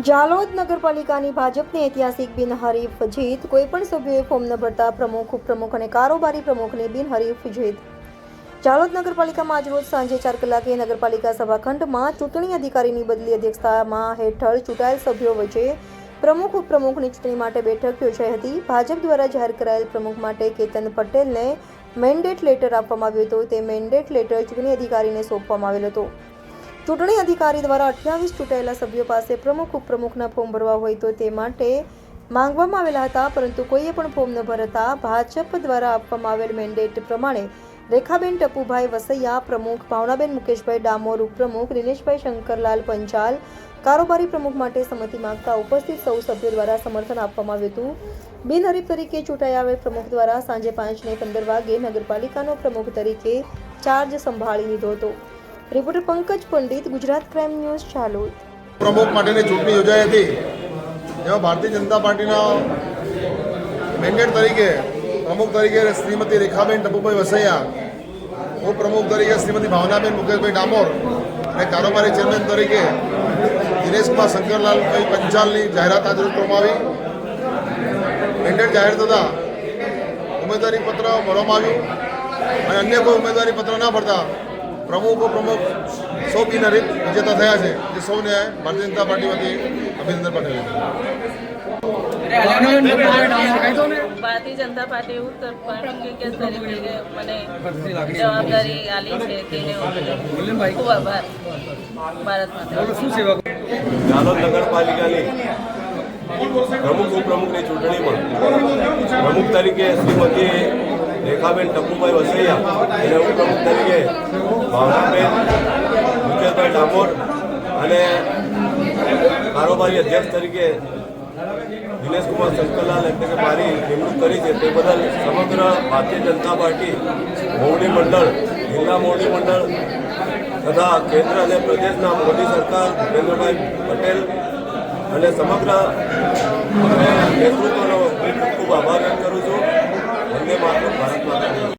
જાલોદ નગરપાલિકાની ભાજપની ઐતિહાસિક બિનહરીફ જીત. કોઈપણ સભ્યોએ ફોર્મ ન ભરતા પ્રમુખ, ઉપપ્રમુખ અને કારોબારી પ્રમુખની બિનહરીફ જીત. જાલોદ નગરપાલિકામાં આજરોજ સાંજે 4 કલાકે નગરપાલિકા સભાખંડમાં ચૂંટણી અધિકારીની બદલી અધ્યક્ષતામાં હેઠળ ચૂંટાયેલ સભ્યો વચ્ચે પ્રમુખ, ઉપપ્રમુખની ચૂંટણી માટે બેઠક યોજાઈ હતી. ભાજપ દ્વારા જાહેર કરાયેલ પ્રમુખ માટે કેતન પટેલને મેન્ડેટ લેટર આપવામાં આવ્યો હતો. તે મેન્ડેટ લેટર ચૂંટણી અધિકારીને સોંપવામાં આવેલ હતો. ચૂંટણી અધિકારી દ્વારા 28 ચૂંટાયેલા સભ્યો પાસે પ્રમુખ, ઉપપ્રમુખના ફોર્મ ભરવા હોય તો તે માટે માંગવામાં આવેલા હતા, પરંતુ કોઈએ પણ ફોર્મ ન ભરતા ભાજપ દ્વારા આપવામાં આવેલ મેન્ડેટ પ્રમાણે રેખાબેન ટપુભાઈ વસૈયા પ્રમુખ, ભાવનાબેન મુકેશભાઈ ડામોર ઉપપ્રમુખ, દિનેશભાઈ શંકરલાલ પંચાલ કારોબારી પ્રમુખ માટે સંમતિ માંગતા ઉપસ્થિત સૌ સભ્યો દ્વારા સમર્થન આપવામાં આવ્યું હતું. બિનહરીફ તરીકે ચૂંટાઈ આવેલ પ્રમુખ દ્વારા સાંજે 5:15 વાગે નગરપાલિકાનો પ્રમુખ તરીકે ચાર્જ સંભાળી લીધો હતો. Reporter Pankaj Pandit, Gujarat crime news, Jhalod. પ્રમુખ માટેની ચૂંટણી યોજાઈ હતી, જેમાં ભારતીય જનતા પાર્ટીના મેન્ડેટ તરીકે પ્રમુખ તરીકે શ્રીમતી રેખાબેન ટપુભાઈ વસૈયા, ઉપપ્રમુખ તરીકે શ્રીમતી ભાવનાબેન મુકેશભાઈ ડામોર અને કારોબારી ચેરમેન તરીકે દિનેશકુમાર શંકરલાલભાઈ પંચાલની જાહેરાત આજે કરવામાં આવી. મેન્ડેટ જાહેર થતાં ઉમેદવારી પત્ર ભરવામાં આવ્યું અને અન્ય કોઈ ઉમેદવારી પત્ર ના ભરતા પ્રમુખ, ઉપપ્રમુખ સૌ બિનહરીફ વિજેતા થયા છે. જે સૌને ભારતીય જનતા પાર્ટી વતી અભિનંદન પાઠવ્યું. ભારતીય જનતા પાર્ટી ઉત્તર તરીકે મને જવાબદારી આલી છે તેને ખૂબ આભાર. ભારત માતા. જાલોદ નગરપાલિકાની પ્રમુખ, ઉપપ્રમુખની ચૂંટણીમાં પ્રમુખ તરીકે શ્રીમતી રેખાબેન ટપુભાઈ વસૈયા અને ઉપપ્રમુખ તરીકે ભાવનાબેન મુકેશભાઈ ડામોર અને કારોબારી અધ્યક્ષ તરીકે દિનેશકુમાર શંકરલાલ એટલે કે મારી નિમણૂક કરી છે. તે બદલ સમગ્ર ભારતીય જનતા પાર્ટી મોવડી મંડળ, જિલ્લા મોવડી મંડળ તથા કેન્દ્ર અને પ્રદેશના મોદી સરકાર, ભૂપેન્દ્રભાઈ પટેલ અને સમગ્ર નેતૃત્વનો ખૂબ ખૂબ આભાર વ્યક્ત કરું છું. વંદે માતરમ, ભારત માતા.